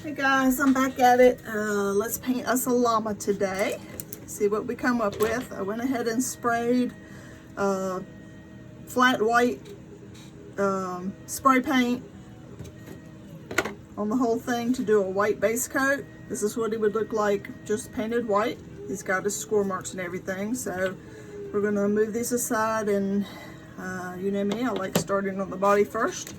Hey guys, I'm back at it. Let's paint us a llama today. See what we come up with. I went ahead and sprayed flat white spray paint on the whole thing to do a white base coat. This is what he would look like just painted white. He's got his score marks and everything. So we're gonna move these aside, and you know me, I like starting on the body first.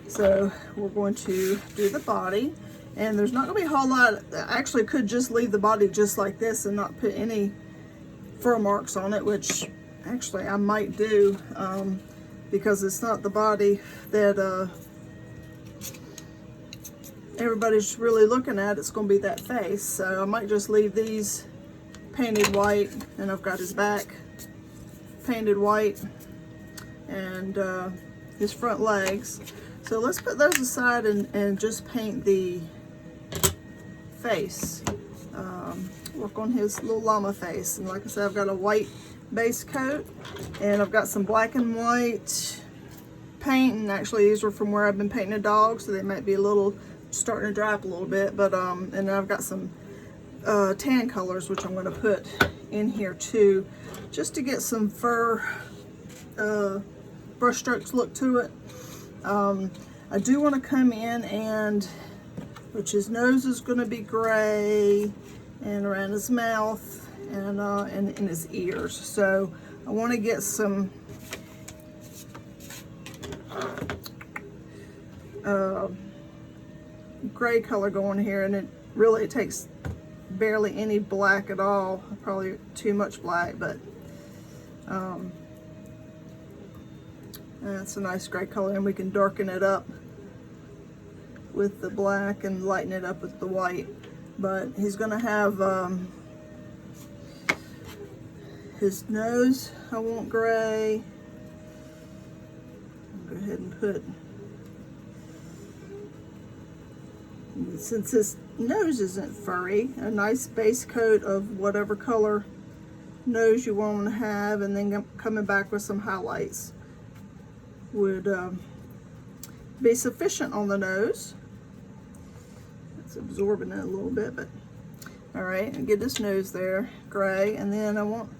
So we're going to do the body, and there's not gonna be a whole lot. I actually could just leave the body just like this and not put any fur marks on it, which actually I might do, because it's not the body that everybody's really looking at. It's gonna be that face. So I might just leave these painted white, and I've got his back painted white and his front legs. So let's put those aside and just paint the face. Work on his little llama face. And like I said, I've got a white base coat, and I've got some black and white paint, and actually these were from where I've been painting a dog, so they might be a little starting to dry up a little bit, but and then I've got some tan colors which I'm going to put in here too, just to get some fur brush strokes look to it. I do want to come in and, which his nose is going to be gray, and around his mouth and in his ears. So I want to get some gray color going here, and it takes barely any black at all, probably too much black, but that's a nice gray color, and we can darken it up with the black and lighten it up with the white. But he's gonna have his nose, I want gray. I'll go ahead and put, since his nose isn't furry, a nice base coat of whatever color nose you want to have, and then coming back with some highlights would be sufficient on the nose. It's absorbing it a little bit, but all right, and get his nose there gray, and then I want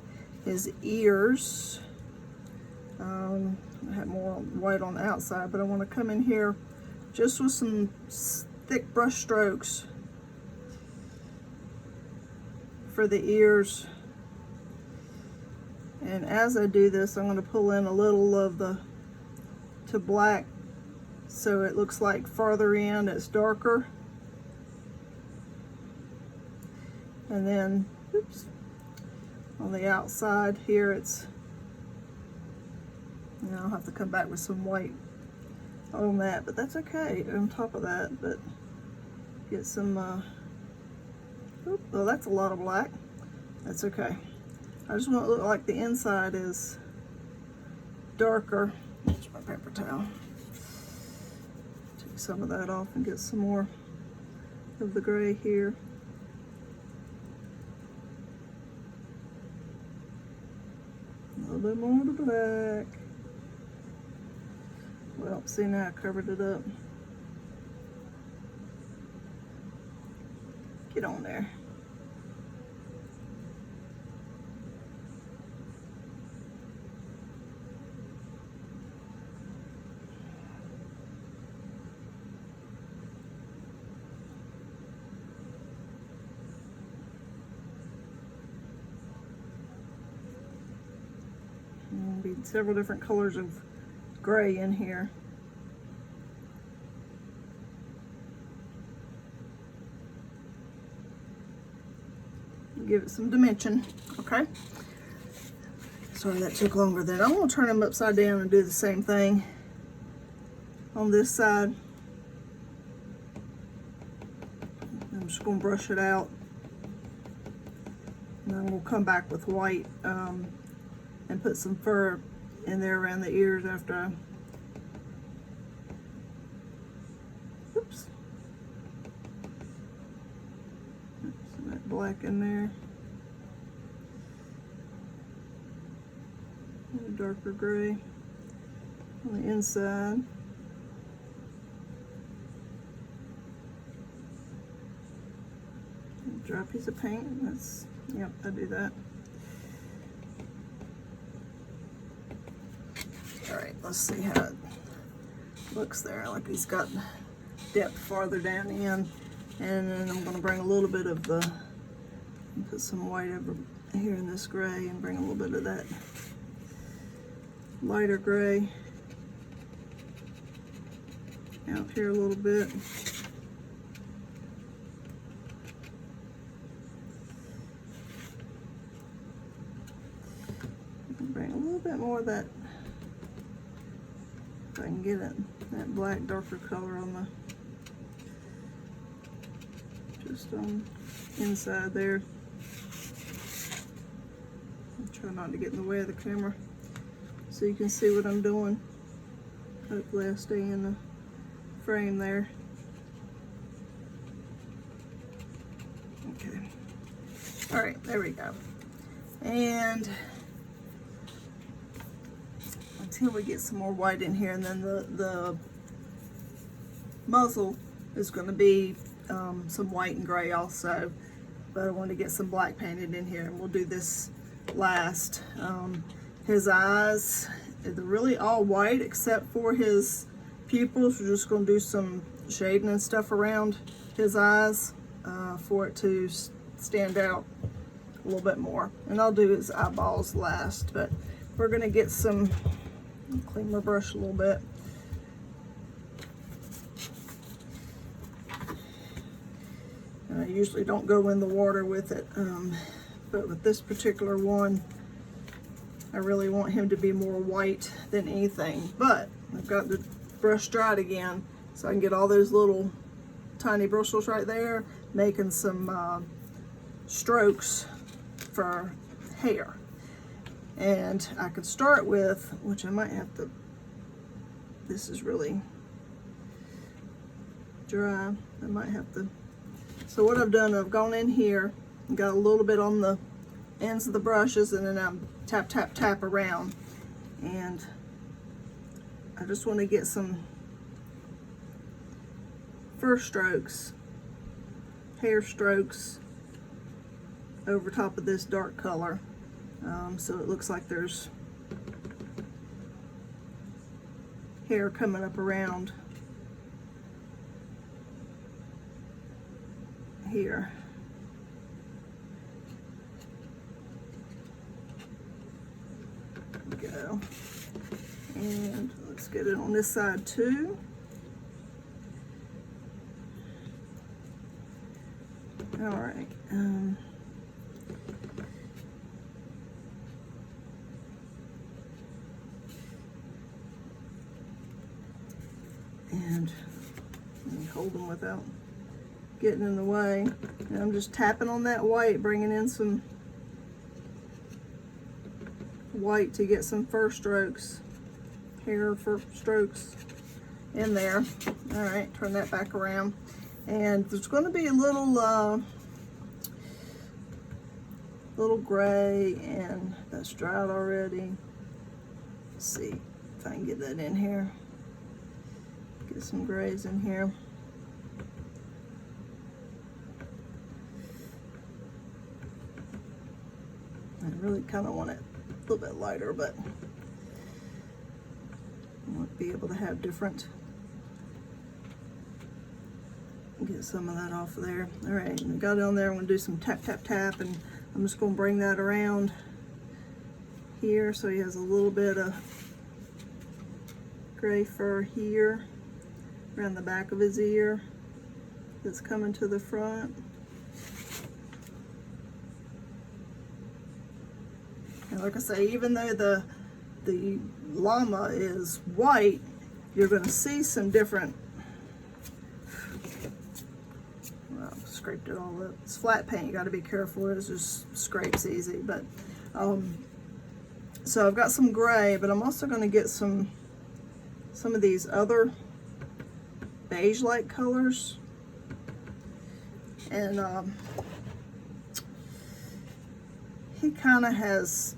his ears. I have more white on the outside, but I want to come in here just with some thick brush strokes for the ears. And as I do this, I'm going to pull in a little of the to black, so it looks like farther in it's darker. And then, oops, on the outside here it's, and I'll have to come back with some white on that, but that's okay on top of that. But get some, well, that's a lot of black. That's okay. I just want it to look like the inside is darker. Here's my paper towel. Take some of that off and get some more of the gray here. A little bit more of the black. Well, see, now I covered it up. Get on there. There'll be several different colors of gray in here. Give it some dimension, okay? Sorry that took longer than. I'm gonna turn them upside down and do the same thing on this side. I'm just gonna brush it out, and then we'll come back with white and put some fur in there around the ears after I, oops, some of that black in there, and a darker gray on the inside. dry piece of paint. That's, yep, I do that. All right, let's see how it looks there. Like he's got depth farther down in, and then I'm going to bring a little bit of put some white over here in this gray and bring a little bit of that lighter gray out here a little bit. Bring a little bit more of that, if I can get it, that black darker color on the, just on inside there. I'll try not to get in the way of the camera so you can see what I'm doing. Hopefully I stay in the frame there. Okay. All right, there we go. And until we get some more white in here, and then the muzzle is going to be some white and gray also, but I want to get some black painted in here, and we'll do this last. His eyes, they're really all white except for his pupils. We're just going to do some shading and stuff around his eyes for it to stand out a little bit more, and I'll do his eyeballs last. But we're going to get some, clean my brush a little bit. And I usually don't go in the water with it, but with this particular one, I really want him to be more white than anything. But I've got the brush dried again, so I can get all those little tiny bristles right there, making some strokes for hair. And I could start with, which I might have to, this is really dry, I might have to. So what I've done, I've gone in here and got a little bit on the ends of the brushes, and then I'm tap, tap, tap around. And I just want to get some first strokes, hair strokes over top of this dark color. So it looks like there's hair coming up around here. There we go. And let's get it on this side too. All right. And let me hold them without getting in the way. And I'm just tapping on that white, bringing in some white to get some fur strokes, hair fur strokes in there. All right, turn that back around. And there's going to be a little gray, and that's dried already. Let's see if I can get that in here. Get some grays in here. I really kind of want it a little bit lighter, but I want to be able to have different. Get some of that off of there. All right, I got it on there. I'm going to do some tap, tap, tap, and I'm just going to bring that around here so he has a little bit of gray fur here around the back of his ear that's coming to the front. And like I say, even though the llama is white, you're going to see some different. Well, I've scraped it all up. It's flat paint, you got to be careful. It just scrapes easy. But so I've got some gray, but I'm also going to get some of these other beige-like colors. And he kind of has,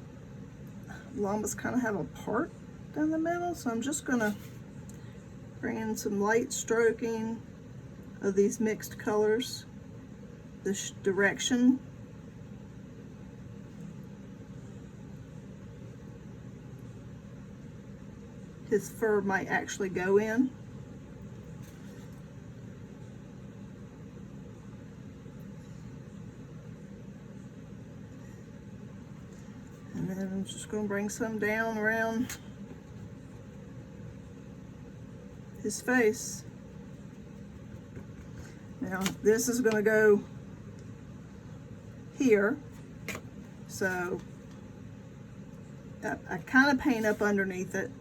llamas kind of have a part down the middle, so I'm just going to bring in some light stroking of these mixed colors this direction. His fur might actually go in. And then I'm just going to bring some down around his face. Now this is going to go here, so I kind of paint up underneath it,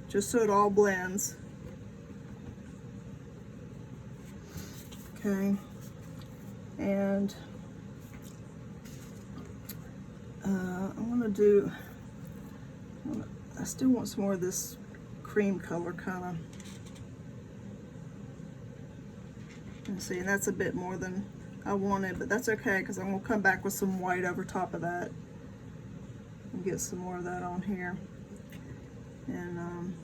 just so it all blends. Okay, and I'm going to do, I still want some more of this cream color kind of. And see, and that's a bit more than I wanted, but that's okay because I'm going to come back with some white over top of that and get some more of that on here. And I'm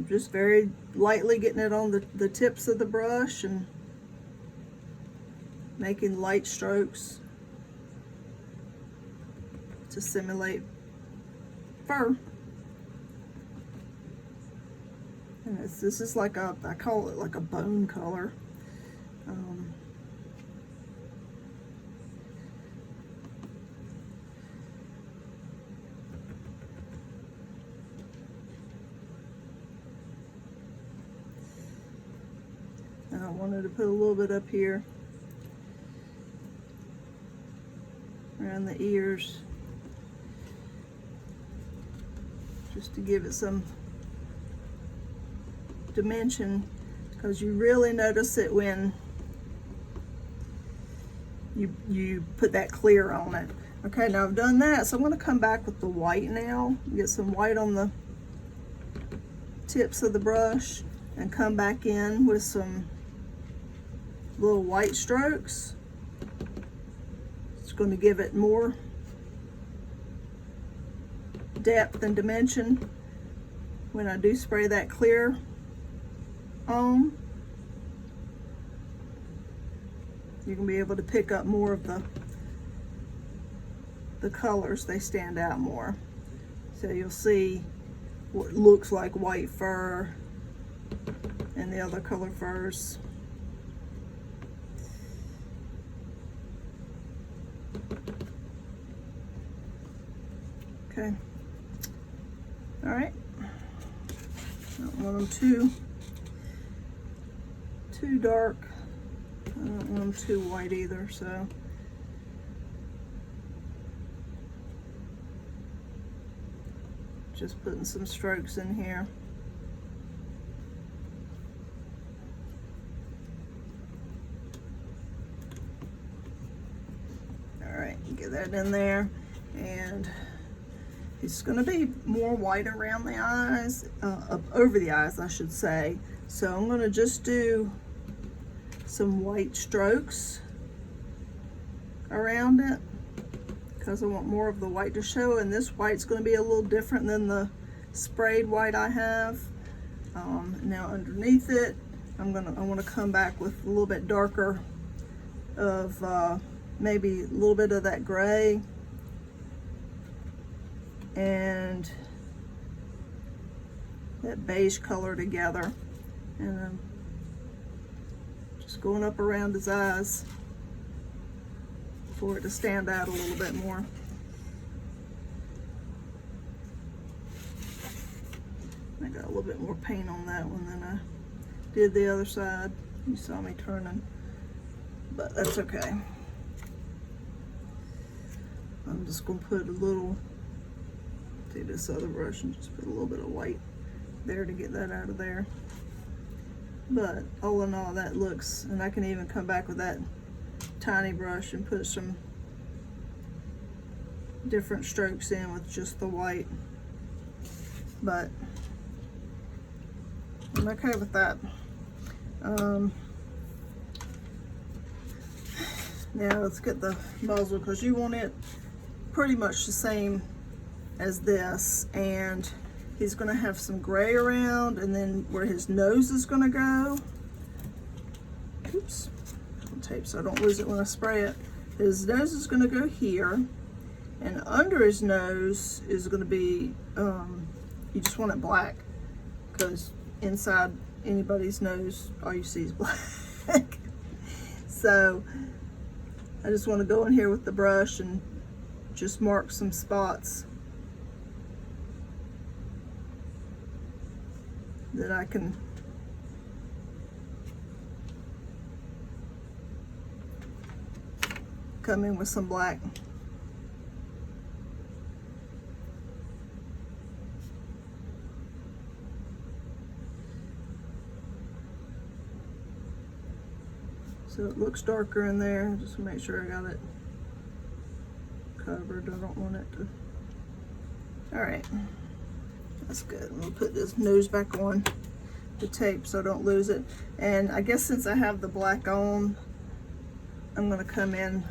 just very lightly getting it on the tips of the brush and making light strokes to simulate fur. And this is like a, I call it like a bone color. And I wanted to put a little bit up here around the ears, just to give it some dimension, because you really notice it when you put that clear on it. Okay, now I've done that, so I'm going to come back with the white now, get some white on the tips of the brush, and come back in with some little white strokes. It's going to give it more depth and dimension when I do spray that clear on. You can be able to pick up more of the colors. They stand out more. So you'll see what looks like white fur and the other color furs. Okay. All right. Don't want them too dark. I don't want them too white either, so. Just putting some strokes in here. All right, get that in there. And it's going to be more white around the eyes, over the eyes, I should say. So I'm going to just do some white strokes around it because I want more of the white to show, and this white's going to be a little different than the sprayed white I have. Now underneath it, I want to come back with a little bit darker of maybe a little bit of that gray and that beige color together, and then just going up around his eyes for it to stand out a little bit more. I got a little bit more paint on that one than I did the other side. You saw me turning, but that's okay. I'm just going to put a little, take this other brush and just put a little bit of white there to get that out of there. But all in all, that looks, and I can even come back with that tiny brush and put some different strokes in with just the white. But I'm okay with that. Now let's get the muzzle, because you want it pretty much the same as this, and he's gonna have some gray around, and then where his nose is gonna go. Oops, tape so I don't lose it when I spray it. His nose is gonna go here, and under his nose is gonna be, you just want it black, because inside anybody's nose, all you see is black. So I just want to go in here with the brush and just mark some spots that I can come in with some black. So it looks darker in there, just to make sure I got it covered. I don't want it to. All right, that's good. I'm gonna put this nose back on the tape so I don't lose it. And I guess since I have the black on, I'm gonna come in,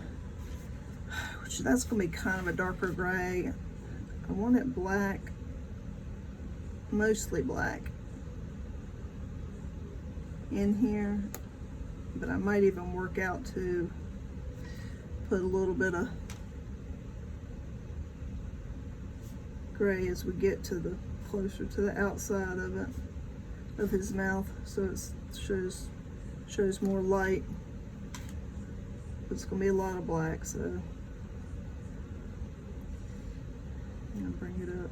which that's gonna be kind of a darker gray. I want it black, mostly black in here. But I might even work out to put a little bit of gray as we get to the closer to the outside of it, of his mouth, so it shows more light. It's gonna be a lot of black, so I'm gonna bring it up.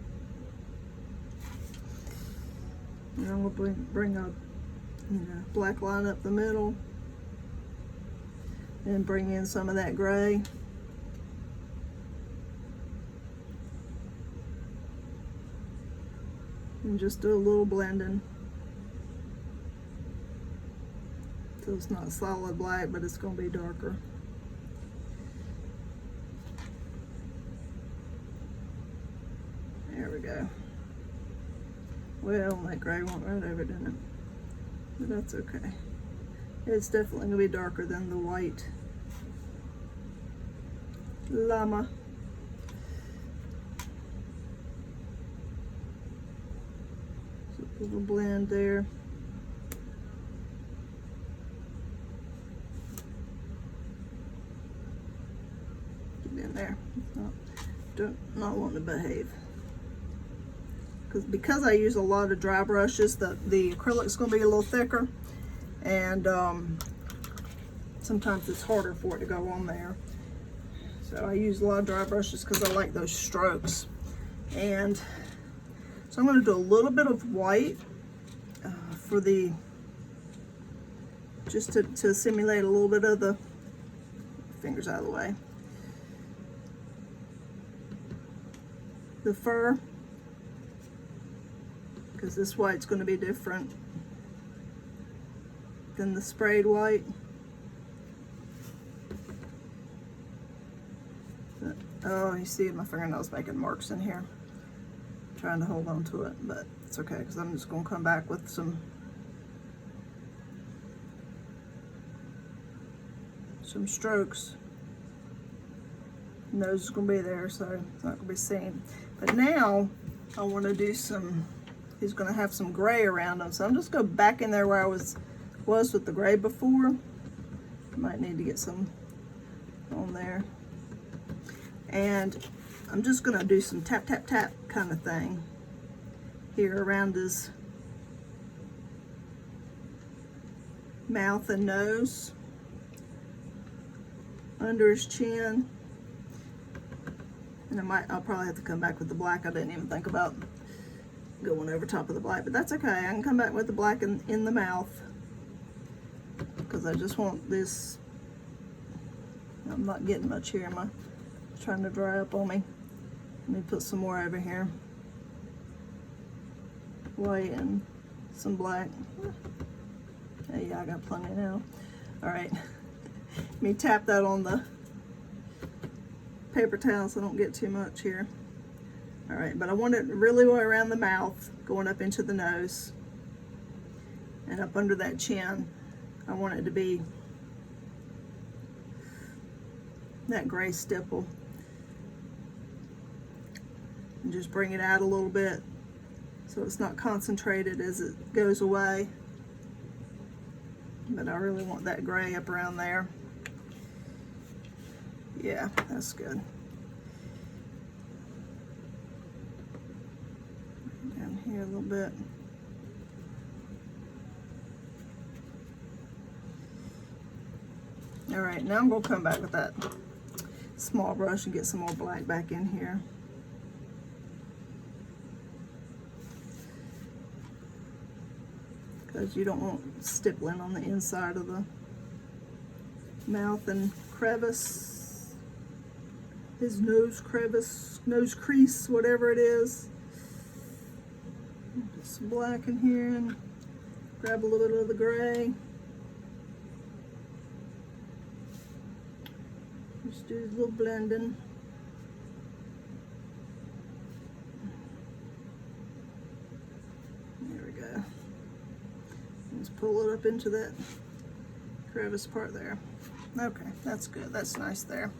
And I'm gonna bring a black line up the middle. And bring in some of that gray. And just do a little blending. So it's not solid black, but it's going to be darker. There we go. Well, that gray went right over, didn't it? But that's okay. It's definitely going to be darker than the white llama. So a little blend there. Get in there. Not wanting to behave. Because I use a lot of dry brushes, the acrylic's going to be a little thicker. And sometimes it's harder for it to go on there. So I use a lot of dry brushes because I like those strokes. And so I'm going to do a little bit of white for the, just to simulate a little bit of the, fingers out of the way, the fur, because this white's going to be different than the sprayed white. But, oh, you see my fingernails making marks in here. I'm trying to hold on to it, but it's okay because I'm just going to come back with some strokes. Nose is going to be there, so it's not going to be seen. But now I want to do some, he's going to have some gray around him, so I'm just going to go back in there where I was with the gray before. Might need to get some on there. And I'm just gonna do some tap, tap, tap kind of thing here around his mouth and nose, under his chin. And I'll probably have to come back with the black. I didn't even think about going over top of the black, but that's okay. I can come back with the black in the mouth, because I just want this. I'm not getting much here. It's trying to dry up on me. Let me put some more over here. White and some black. Yeah, I got plenty now. All right. Let me tap that on the paper towel so I don't get too much here. All right, but I want it really around the mouth, going up into the nose, and up under that chin. I want it to be that gray stipple. And just bring it out a little bit so it's not concentrated as it goes away. But I really want that gray up around there. Yeah, that's good. Down here a little bit. All right, now I'm gonna come back with that small brush and get some more black back in here. Because you don't want stippling on the inside of the mouth and crevice, his nose crevice, nose crease, whatever it is. Put some black in here and grab a little bit of the gray. Just do a little blending. There we go. Just pull it up into that crevice part there. Okay, that's good. That's nice there.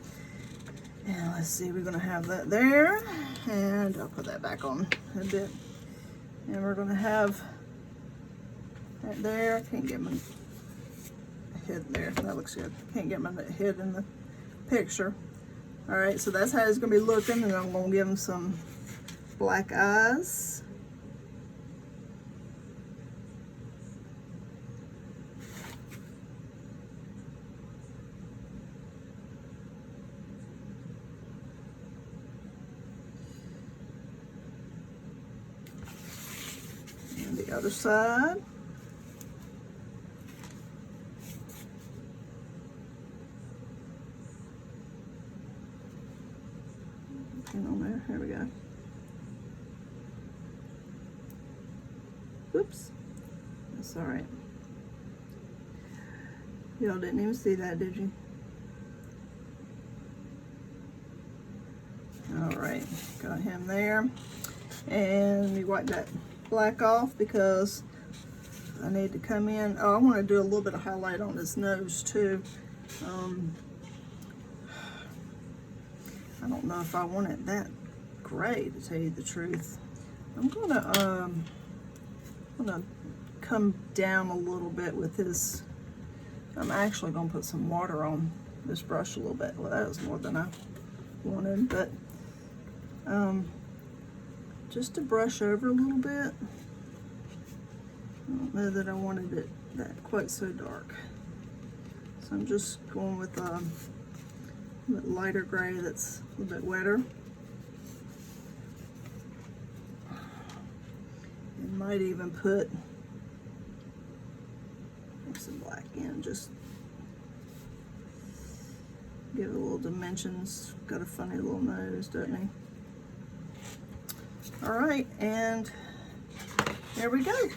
And let's see, we're gonna have that there, and I'll put that back on a bit. And we're gonna have that there. I can't get my head there. That looks good. Can't get my head in the picture. All right, so that's how it's gonna be looking, and I'm gonna give him some black eyes. And the other side. On there, here we go. Whoops, that's all right. Y'all didn't even see that, did you? All right, got him there. And we wipe that black off because I need to come in. Oh, I want to do a little bit of highlight on his nose too. I don't know if I want it that gray, to tell you the truth. I'm gonna come down a little bit with this. I'm actually gonna put some water on this brush a little bit. Well, that was more than I wanted, but just to brush over a little bit. I don't know that I wanted it that quite so dark. So I'm just going with a bit lighter gray that's a little bit wetter. And might even put some black in, just give it a little dimensions. Got a funny little nose, doesn't he? All right, and there we go.